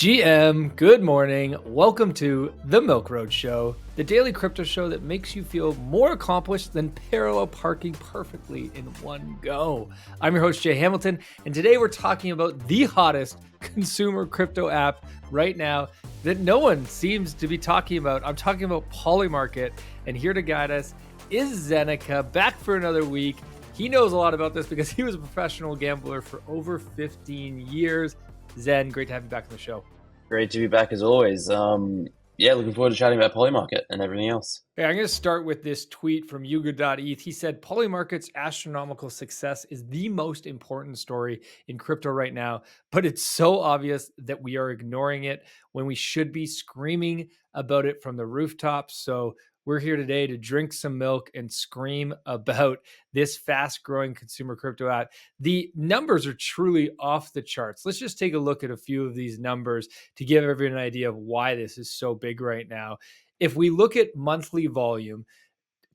GM, good morning. Welcome to The Milk Road Show, the daily crypto show that makes you feel more accomplished than parallel parking perfectly in one go. I'm your host, Jay Hamilton, and today we're talking about the hottest consumer crypto app right now that no one seems to be talking about. I'm talking about Polymarket, and here to guide us is Zeneca, back for another week. He knows a lot about this because he was a professional gambler for over 15 years. Zen, great to have you back on the show. Great to be back as always. Looking forward to chatting about Polymarket and everything else. Okay, I'm going to start with this tweet from Yuga.eth. He said, Polymarket's astronomical success is the most important story in crypto right now, but it's so obvious that we are ignoring it when we should be screaming about it from the rooftops. So we're here today to drink some milk and scream about this fast-growing consumer crypto app. The numbers are truly off the charts. Let's just take a look at a few of these numbers to give everyone an idea of why this is so big right now. If we look at monthly volume,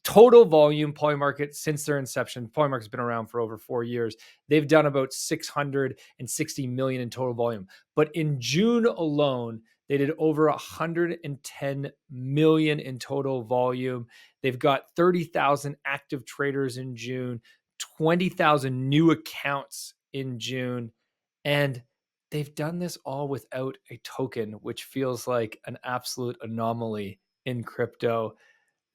total volume, Polymarket, since their inception, Polymarket's been around for over 4 years. They've done about 660 million in total volume. But in June alone, they did over 110 million in total volume. They've got 30,000 active traders in June, 20,000 new accounts in June, and they've done this all without a token, which feels like an absolute anomaly in crypto.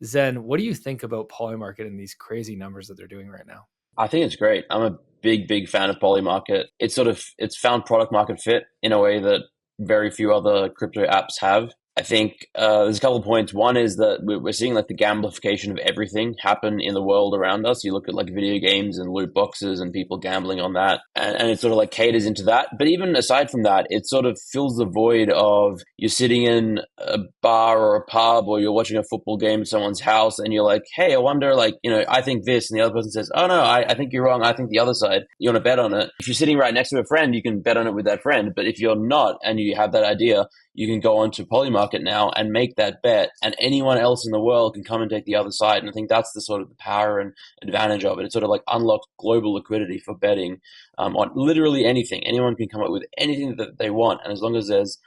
Zen, what do you think about Polymarket and these crazy numbers that they're doing right now? I think it's great. I'm a big fan of Polymarket. It's found product market fit in a way that very few other crypto apps have. I think there's a couple of points. One is that we're seeing like the gamification of everything happen in the world around us. You look at like video games and loot boxes and people gambling on that, and it sort of like caters into that. But even aside from that, it sort of fills the void of you're sitting in a bar or a pub or you're watching a football game at someone's house and you're like, hey, I wonder, like, I think this, and the other person says, oh no, I think you're wrong. I think the other side. You want to bet on it. If you're sitting right next to a friend, you can bet on it with that friend. But if you're not and you have that idea, you can go onto Polymarket now and make that bet, and anyone else in the world can come and take the other side. And I think that's the sort of the power and advantage of it. It sort of like unlocks global liquidity for betting on literally anything. Anyone can come up with anything that they want, and as long as there's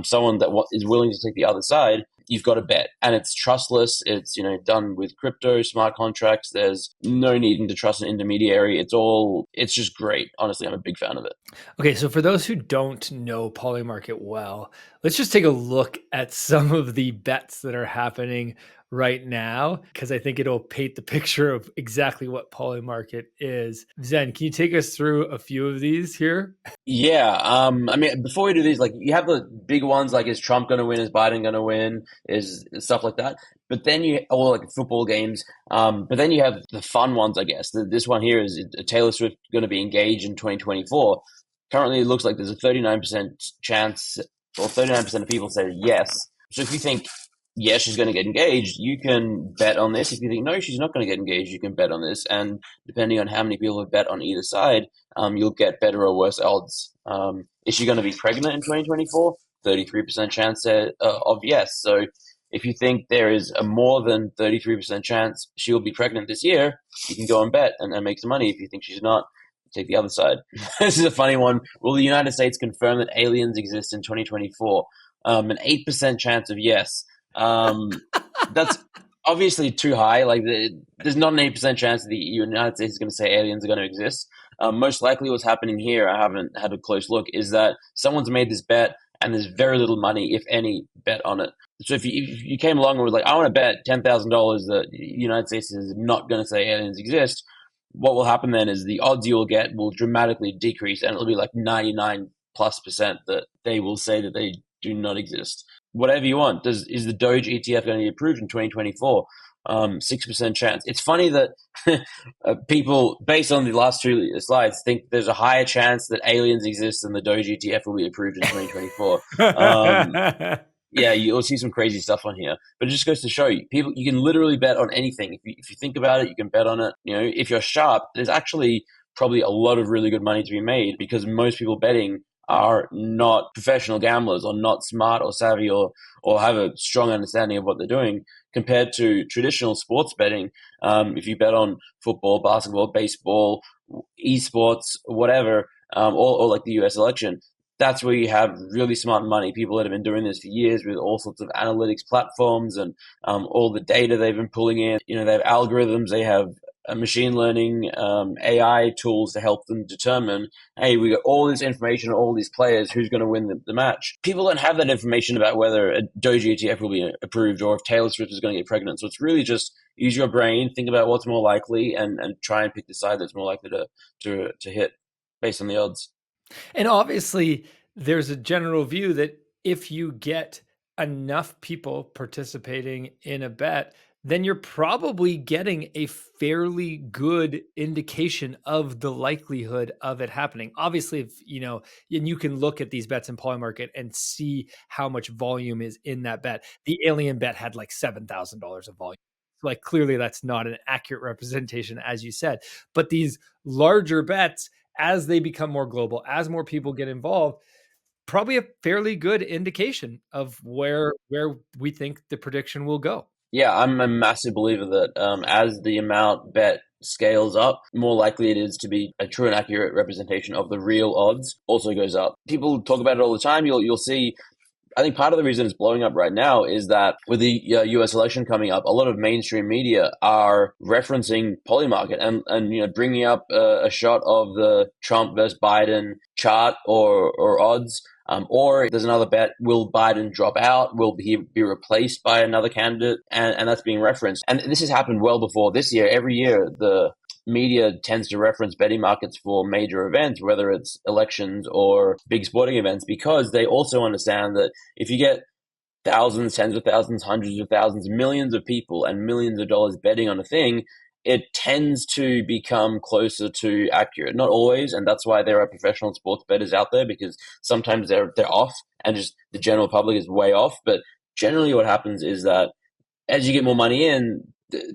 someone that is willing to take the other side, you've got to bet. And it's trustless. It's done with crypto, smart contracts. There's no needing to trust an intermediary. It's just great. Honestly, I'm a big fan of it. Okay, so for those who don't know Polymarket well, let's just take a look at some of the bets that are happening right now, because I think it'll paint the picture of exactly what Polymarket is. Zen, can you take us through a few of these here? Yeah. Before we do these, like you have the big ones, like is Trump going to win? Is Biden going to win? Is stuff like that. But then or like football games. But then you have the fun ones, I guess. This one here is Taylor Swift going to be engaged in 2024. Currently, it looks like there's a 39% chance, or 39% of people say yes. So if you think yes, she's going to get engaged, you can bet on this. If you think no, she's not going to get engaged, you can bet on this. And depending on how many people have bet on either side, you'll get better or worse odds. Is she going to be pregnant in 2024? 33% chance of yes. So if you think there is a more than 33% chance she'll be pregnant this year, you can go and bet and make some money. If you think she's not, take the other side. This is a funny one. Will the United States confirm that aliens exist in 2024? An 8% chance of yes. That's obviously too high. Like there's not an 8% chance that the United States is going to say aliens are going to exist. Most likely what's happening here, I haven't had a close look, is that someone's made this bet and there's very little money, if any, bet on it. So if you came along and was like, I want to bet $10,000 that the United States is not going to say aliens exist, what will happen then is the odds you'll get will dramatically decrease, and it'll be like 99+% that they will say that they do not exist. Whatever you want. Is the Doge ETF going to be approved in 2024? 6% chance. It's funny that people, based on the last two slides, think there's a higher chance that aliens exist than the Doge ETF will be approved in 2024. Yeah, you'll see some crazy stuff on here, but it just goes to show you, people, you can literally bet on anything. If you think about it, you can bet on it. If you're sharp, there's actually probably a lot of really good money to be made, because most people betting are not professional gamblers or not smart or savvy or have a strong understanding of what they're doing, compared to traditional sports betting. If you bet on football, basketball, baseball, esports, whatever, or like the US election, That's where you have really smart money, people that have been doing this for years with all sorts of analytics platforms and all the data they've been pulling in. You know, they have algorithms, they have machine learning, AI tools to help them determine, hey, we got all this information, all these players, who's going to win the match. People don't have that information about whether a Doji ETF will be approved or if Taylor Swift is going to get pregnant. So it's really just use your brain, think about what's more likely, and try and pick the side that's more likely to hit based on the odds. And obviously, there's a general view that if you get enough people participating in a bet, then you're probably getting a fairly good indication of the likelihood of it happening. Obviously, if you know, and you can look at these bets in Polymarket and see how much volume is in that bet. The alien bet had like $7,000 of volume. Like clearly that's not an accurate representation, as you said. But these larger bets, as they become more global, as more people get involved, probably a fairly good indication of where we think the prediction will go. Yeah, I'm a massive believer that as the amount bet scales up, more likely it is to be a true and accurate representation of the real odds also goes up. People talk about it all the time. You'll see. I think part of the reason it's blowing up right now is that with the U.S. election coming up, a lot of mainstream media are referencing Polymarket and bringing up a shot of the Trump versus Biden chart or odds. Or there's another bet, will Biden drop out? Will he be replaced by another candidate? And that's being referenced. And this has happened well before this year. Every year, the media tends to reference betting markets for major events, whether it's elections or big sporting events, because they also understand that if you get thousands, tens of thousands, hundreds of thousands, millions of people and millions of dollars betting on a thing, it tends to become closer to accurate. Not always, and that's why there are professional sports bettors out there, because sometimes they're off and just the general public is way off. But generally what happens is that as you get more money in,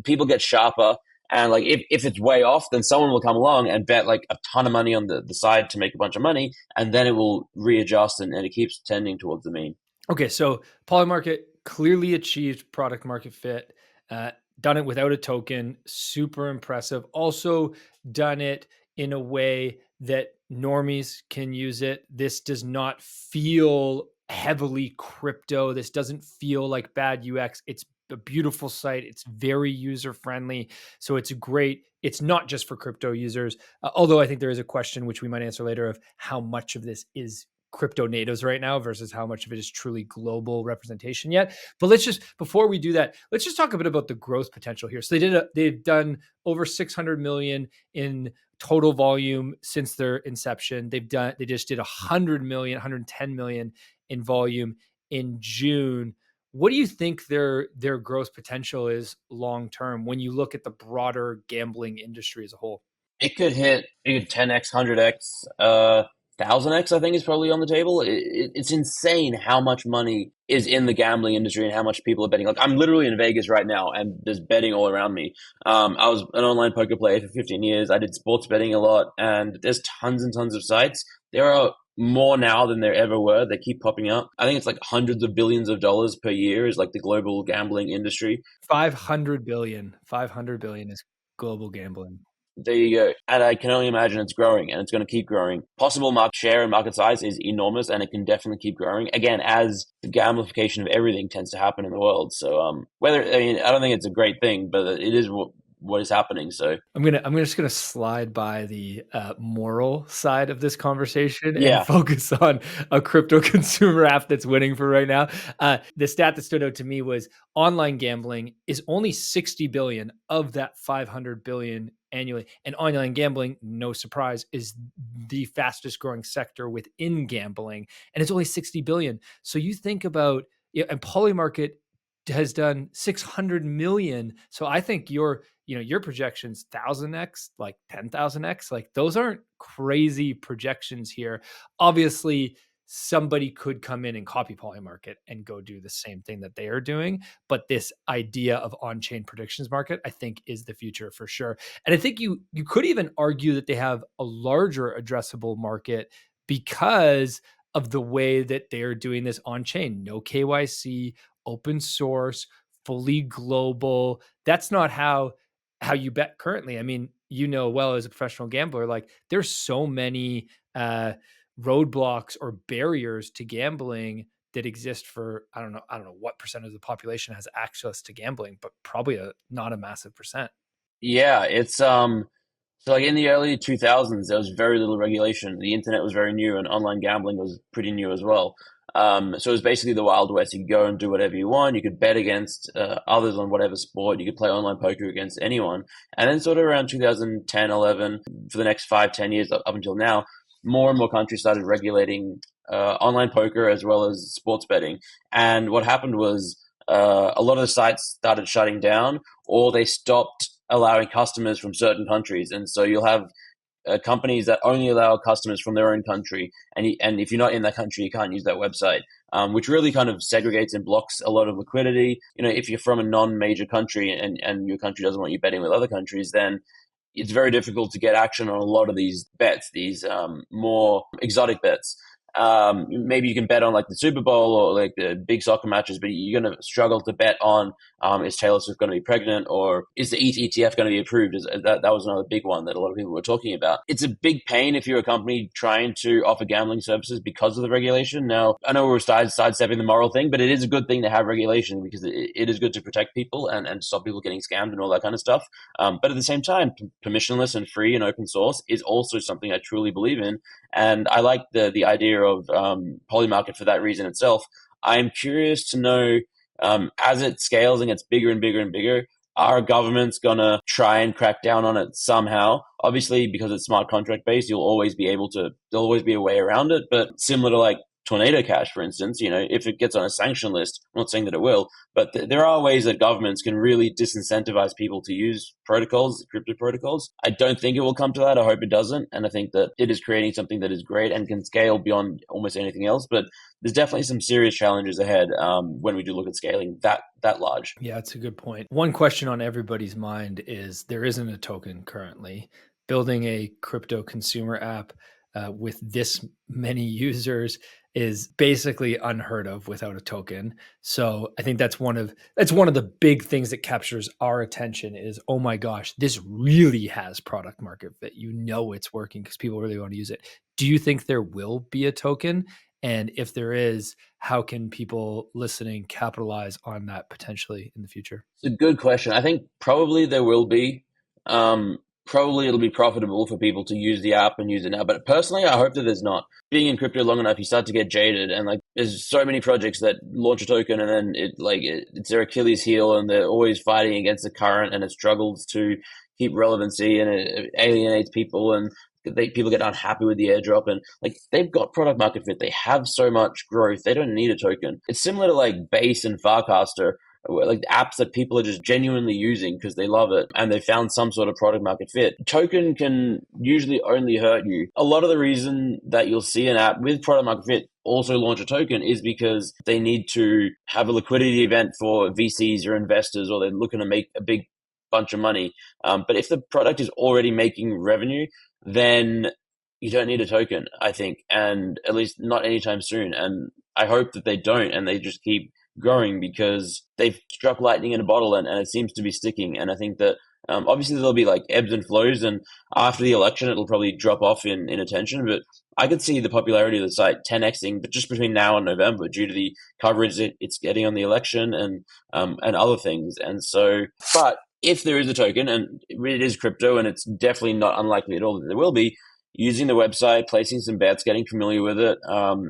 people get sharper. And like if it's way off, then someone will come along and bet like a ton of money on the side to make a bunch of money, and then it will readjust and it keeps tending towards the mean. Okay, so Polymarket clearly achieved product market fit, done it without a token, super impressive. Also done it in a way that normies can use it. This does not feel heavily crypto. This doesn't feel like bad UX. It's a beautiful site. It's very user friendly. So it's great. It's not just for crypto users, although I think there is a question, which we might answer later, of how much of this is crypto natives right now versus how much of it is truly global representation yet. But let's just, before we do that, let's just talk a bit about the growth potential here. So they've done over 600 million in total volume since their inception. They just did 100 million, 110 million in volume in June. What do you think their growth potential is long term when you look at the broader gambling industry as a whole? It could 10x, 100x, 1000x. I think is probably on the table. It's insane how much money is in the gambling industry and how much people are betting. Like I'm literally in Vegas right now, and there's betting all around me. I was an online poker player for 15 years. I did sports betting a lot, and there's tons and tons of sites. There are more now than there ever were. They keep popping up. I think it's like hundreds of billions of dollars per year is like the global gambling industry. 500 billion. 500 billion is global gambling. There you go. And I can only imagine it's growing and it's going to keep growing. Possible market share and market size is enormous and it can definitely keep growing. Again, as the gamification of everything tends to happen in the world. So, I don't think it's a great thing, but it is what is happening. So I'm just gonna slide by the moral side of this conversation and yeah, focus on a crypto consumer app that's winning for right now. The stat that stood out to me was online gambling is only 60 billion of that 500 billion annually, and online gambling, no surprise, is the fastest growing sector within gambling, and it's only 60 billion. So you think about, yeah, and Polymarket has done 600 million. So I think your projections 1000x, like 10,000x, like those aren't crazy projections here. Obviously, somebody could come in and copy Polymarket and go do the same thing that they are doing. But this idea of on-chain predictions market, I think, is the future for sure. And I think you could even argue that they have a larger addressable market because of the way that they're doing this on-chain. No KYC, open source, fully global. That's not how you bet currently. I mean, well, as a professional gambler, like there's so many roadblocks or barriers to gambling that exist for I don't know what percent of the population has access to gambling, but probably not a massive percent. Yeah, it's so like in the early 2000s, there was very little regulation. The internet was very new, and online gambling was pretty new as well. So it was basically the Wild West. You could go and do whatever you want. You could bet against others on whatever sport. You could play online poker against anyone. And then sort of around 2010, 11, for the next 5, 10 years up until now, more and more countries started regulating online poker as well as sports betting. And what happened was a lot of the sites started shutting down, or they stopped allowing customers from certain countries, and so you'll have companies that only allow customers from their own country, and if you're not in that country, you can't use that website, which really kind of segregates and blocks a lot of liquidity. If you're from a non-major country and your country doesn't want you betting with other countries, then it's very difficult to get action on a lot of these bets, these more exotic bets. Maybe you can bet on like the Super Bowl or like the big soccer matches, but you're going to struggle to bet on is Taylor Swift going to be pregnant, or is the ETH ETF going to be approved? That was another big one that a lot of people were talking about. It's a big pain if you're a company trying to offer gambling services because of the regulation. Now, I know we're sidestepping the moral thing, but it is a good thing to have regulation because it is good to protect people and stop people getting scammed and all that kind of stuff. But at the same time, permissionless and free and open source is also something I truly believe in. And I like the idea of Polymarket for that reason itself. I'm curious to know, as it scales and gets bigger and bigger and bigger, are governments going to try and crack down on it somehow? Obviously, because it's smart contract based, there'll always be a way around it. But similar to like Tornado Cash, for instance, if it gets on a sanction list, I'm not saying that it will, but there are ways that governments can really disincentivize people to use protocols, crypto protocols. I don't think it will come to that. I hope it doesn't. And I think that it is creating something that is great and can scale beyond almost anything else. But there's definitely some serious challenges ahead when we do look at scaling that large. Yeah, it's a good point. One question on everybody's mind is there isn't a token currently. Building a crypto consumer app with this many users is basically unheard of without a token. So I think that's one of the big things that captures our attention is, oh my gosh, this really has product market fit. It's working because people really want to use it. Do you think there will be a token? And if there is, how can people listening capitalize on that potentially in the future? It's a good question. I think probably there will be. Probably it'll be profitable for people to use the app and use it now. But personally, I hope that there's not. Being in crypto long enough, you start to get jaded, and like there's so many projects that launch a token and then it's their Achilles heel, and they're always fighting against the current, and it struggles to keep relevancy, and it alienates people, and people get unhappy with the airdrop, and like they've got product market fit. They have so much growth. They don't need a token. It's similar to like Base and Farcaster, like apps that people are just genuinely using because they love it and they found some sort of product market fit. Token can usually only hurt you. A lot of the reason that you'll see an app with product market fit also launch a token is because they need to have a liquidity event for VCs or investors, or they're looking to make a big bunch of money. But if the product is already making revenue, then you don't need a token, I think, and at least not anytime soon. And I hope that they don't, and they just keep growing because they've struck lightning in a bottle, and it seems to be sticking. And I think that obviously there'll be like ebbs and flows, and after the election it'll probably drop off in attention, but I could see the popularity of the site 10xing, but just between now and November due to the coverage it's getting on the election and other things. And so, but if there is a token, and it is crypto, and it's definitely not unlikely at all that there will be, using the website, placing some bets, getting familiar with it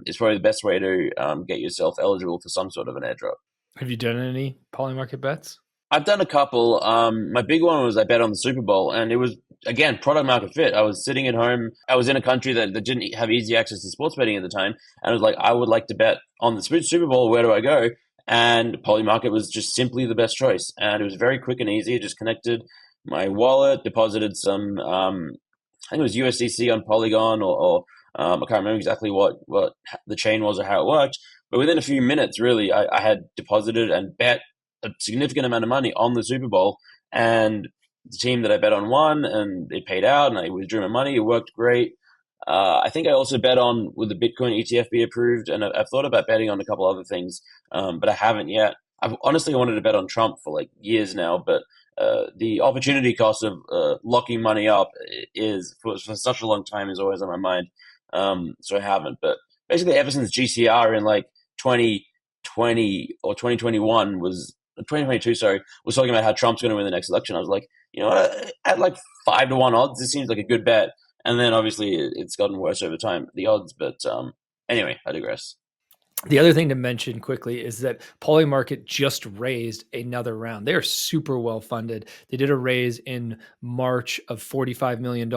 is probably the best way to get yourself eligible for some sort of an airdrop. Have you done any Polymarket bets? I've done a couple. My big one was I bet on the Super Bowl, and it was, again, product market fit. I was sitting at home. I was in a country that didn't have easy access to sports betting at the time, and I was like, I would like to bet on the Super Bowl. Where do I go? And Polymarket was just simply the best choice, and it was very quick and easy. I just connected my wallet, deposited some, I think it was USDC on Polygon, or I can't remember exactly what the chain was or how it worked. But within a few minutes, really, I had deposited and bet a significant amount of money on the Super Bowl, and the team that I bet on won, and they paid out, and I withdrew my money. It worked great. I think I also bet on, would the Bitcoin ETF be approved? And I've thought about betting on a couple other things, but I haven't yet. I've honestly wanted to bet on Trump for like years now, but the opportunity cost of locking money up is for such a long time is always on my mind. so I haven't. But basically, ever since GCR in like 2020 or 2021 was 2022, sorry, was talking about how Trump's going to win the next election, I was like, at like 5 to 1 odds, this seems like a good bet. And then obviously it's gotten worse over time, the odds. But anyway, I digress. The other thing to mention quickly is that Polymarket just raised another round. They are super well funded. They did a raise in March of $45 million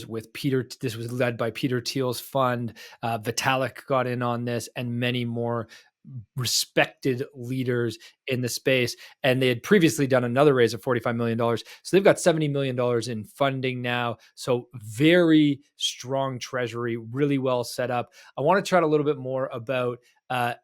with Peter. This was led by Peter Thiel's fund. Vitalik got in on this, and many more respected leaders in the space. And they had previously done another raise of $45 million. So they've got $70 million in funding now. So very strong treasury, really well set up. I want to chat a little bit more about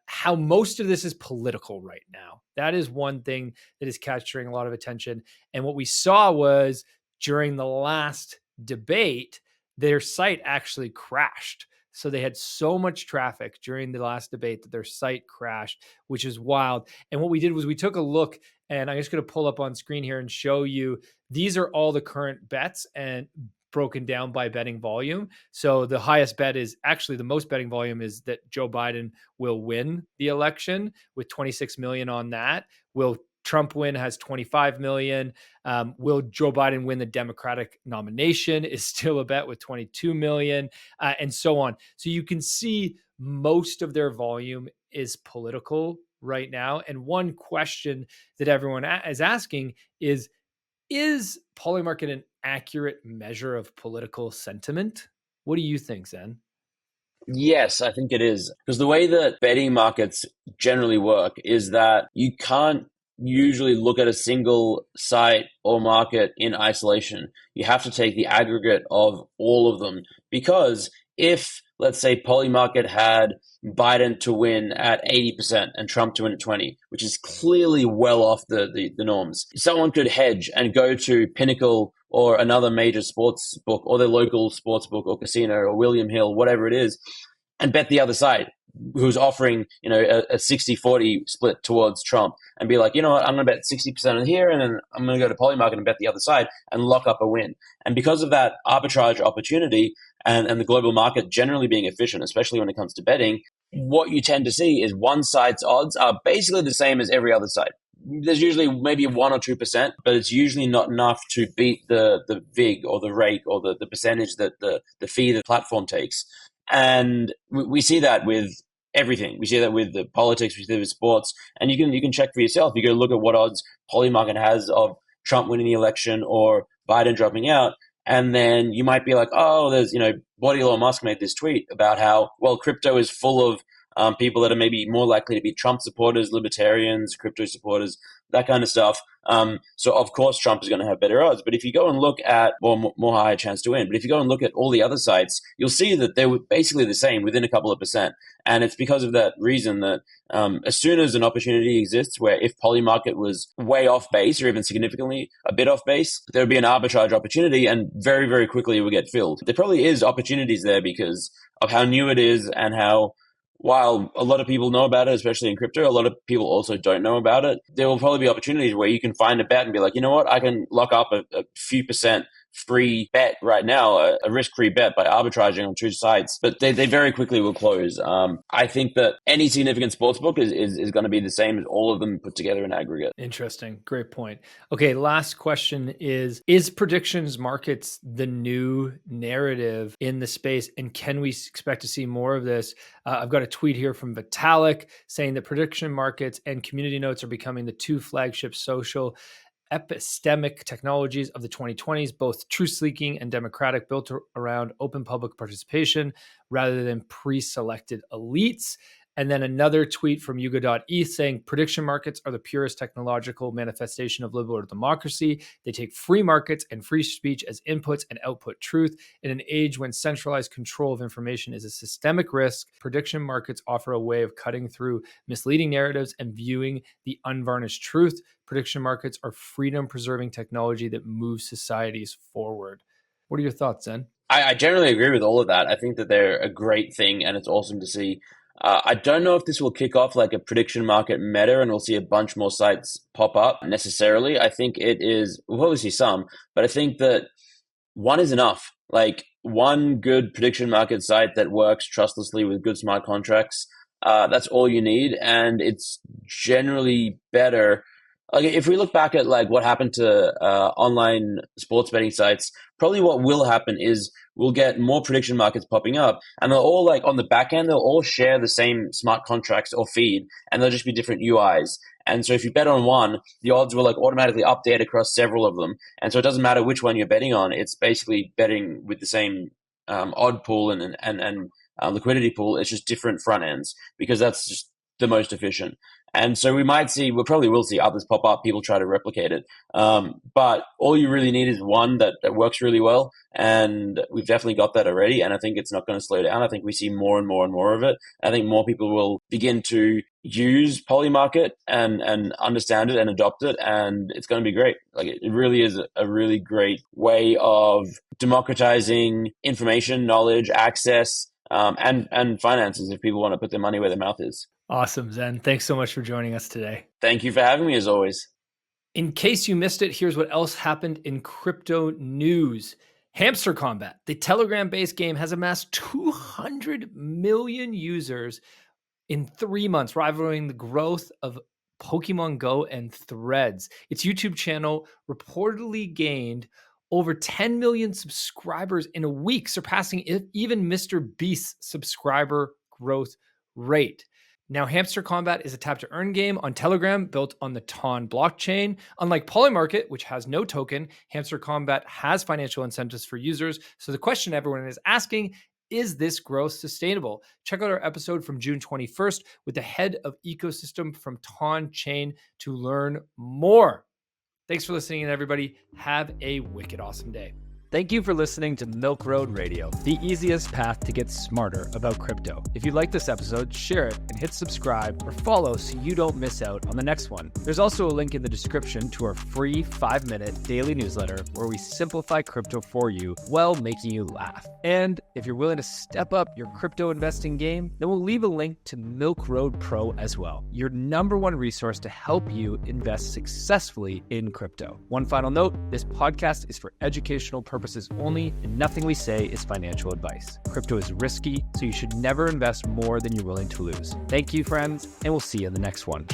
how most of this is political right now. That is one thing that is capturing a lot of attention. And what we saw was during the last debate, their site actually crashed. So they had so much traffic during the last debate that their site crashed, which is wild. And what we did was we took a look, and I'm just going to pull up on screen here and show you. These are all the current bets and broken down by betting volume. So the highest bet is actually the most betting volume is that Joe Biden will win the election with 26 million on that. Will Trump win has 25 million. Will Joe Biden win the Democratic nomination is still a bet with 22 million, and so on. So you can see most of their volume is political right now. And one question that everyone is asking is Polymarket an accurate measure of political sentiment? What do you think, Zen? Yes, I think it is. Because the way that betting markets generally work is that you can't usually look at a single site or market in isolation. You have to take the aggregate of all of them. Because if, let's say, Polymarket had Biden to win at 80% and Trump to win at 20, which is clearly well off the norms, someone could hedge and go to Pinnacle or another major sports book or their local sports book or casino or William Hill, whatever it is, and bet the other side who's offering, a 60-40 split towards Trump and be like, you know what, I'm going to bet 60% on here and then I'm going to go to Polymarket and bet the other side and lock up a win. And because of that arbitrage opportunity and the global market generally being efficient, especially when it comes to betting, what you tend to see is one side's odds are basically the same as every other side. There's usually maybe 1 or 2%, but it's usually not enough to beat the VIG or the rate or the percentage that the fee the platform takes. And we see that with everything. We see that with the politics, we see that with sports, and you can check for yourself. You go look at what odds Polymarket has of Trump winning the election or Biden dropping out, and then you might be like, oh, there's what Elon Musk made this tweet about how crypto is full of people that are maybe more likely to be Trump supporters, libertarians, crypto supporters, that kind of stuff. So of course Trump is going to have better odds. But if you go and look at more higher chance to win. But if you go and look at all the other sites, you'll see that they were basically the same within a couple of percent. And it's because of that reason that as soon as an opportunity exists where if Polymarket was way off base or even significantly a bit off base, there would be an arbitrage opportunity and very, very quickly it would get filled. There probably is opportunities there because of how new it is and how while a lot of people know about it, especially in crypto, a lot of people also don't know about it. There will probably be opportunities where you can find a bet and be like, you know what, I can lock up a few percent free bet right now, a risk-free bet by arbitraging on two sites, but they very quickly will close. I think that any significant sports book is going to be the same as all of them put together in aggregate. Interesting. Great point. Okay, last question is predictions markets the new narrative in the space, and can we expect to see more of this? I've got a tweet here from Vitalik saying that prediction markets and community notes are becoming the two flagship social epistemic technologies of the 2020s, both truth-seeking and democratic, built around open public participation rather than pre-selected elites. And then another tweet from Yuga.eth saying prediction markets are the purest technological manifestation of liberal democracy. They take free markets and free speech as inputs and output truth. In an age when centralized control of information is a systemic risk, prediction markets offer a way of cutting through misleading narratives and viewing the unvarnished truth. Prediction markets are freedom-preserving technology that moves societies forward. What are your thoughts, Zen? I generally agree with all of that. I think that they're a great thing and it's awesome to see. I don't know if this will kick off like a prediction market meta and we'll see a bunch more sites pop up necessarily. I think we'll probably see some, but I think that one is enough. Like one good prediction market site that works trustlessly with good smart contracts. That's all you need, and it's generally better. Like if we look back at like what happened to online sports betting sites, probably what will happen is we'll get more prediction markets popping up, and they'll all like on the back end they'll all share the same smart contracts or feed, and they'll just be different UIs. And so if you bet on one, the odds will like automatically update across several of them, and so it doesn't matter which one you're betting on. It's basically betting with the same odd pool and liquidity pool. It's just different front ends because that's just the most efficient. And so we probably will see others pop up. People try to replicate it. But all you really need is one that works really well. And we've definitely got that already. And I think it's not going to slow down. I think we see more and more and more of it. I think more people will begin to use Polymarket and understand it and adopt it. And it's going to be great. Like it really is a really great way of democratizing information, knowledge, access, and finances if people want to put their money where their mouth is. Awesome, Zen. Thanks so much for joining us today. Thank you for having me as always. In case you missed it, here's what else happened in crypto news. Hamster Kombat, the Telegram-based game, has amassed 200 million users in 3 months, rivaling the growth of Pokemon Go and Threads. Its YouTube channel reportedly gained over 10 million subscribers in a week, surpassing even Mr. Beast's subscriber growth rate. Now, Hamster Kombat is a tap-to-earn game on Telegram built on the TON blockchain. Unlike Polymarket, which has no token, Hamster Kombat has financial incentives for users. So the question everyone is asking, is this growth sustainable? Check out our episode from June 21st with the head of ecosystem from Onchain to learn more. Thanks for listening, and everybody, have a wicked awesome day. Thank you for listening to Milk Road Radio, the easiest path to get smarter about crypto. If you like this episode, share it and hit subscribe or follow so you don't miss out on the next one. There's also a link in the description to our free 5-minute daily newsletter where we simplify crypto for you while making you laugh. And if you're willing to step up your crypto investing game, then we'll leave a link to Milk Road Pro as well, your #1 resource to help you invest successfully in crypto. One final note, this podcast is for educational purposes only, and nothing we say is financial advice. Crypto is risky, so you should never invest more than you're willing to lose. Thank you, friends, and we'll see you in the next one.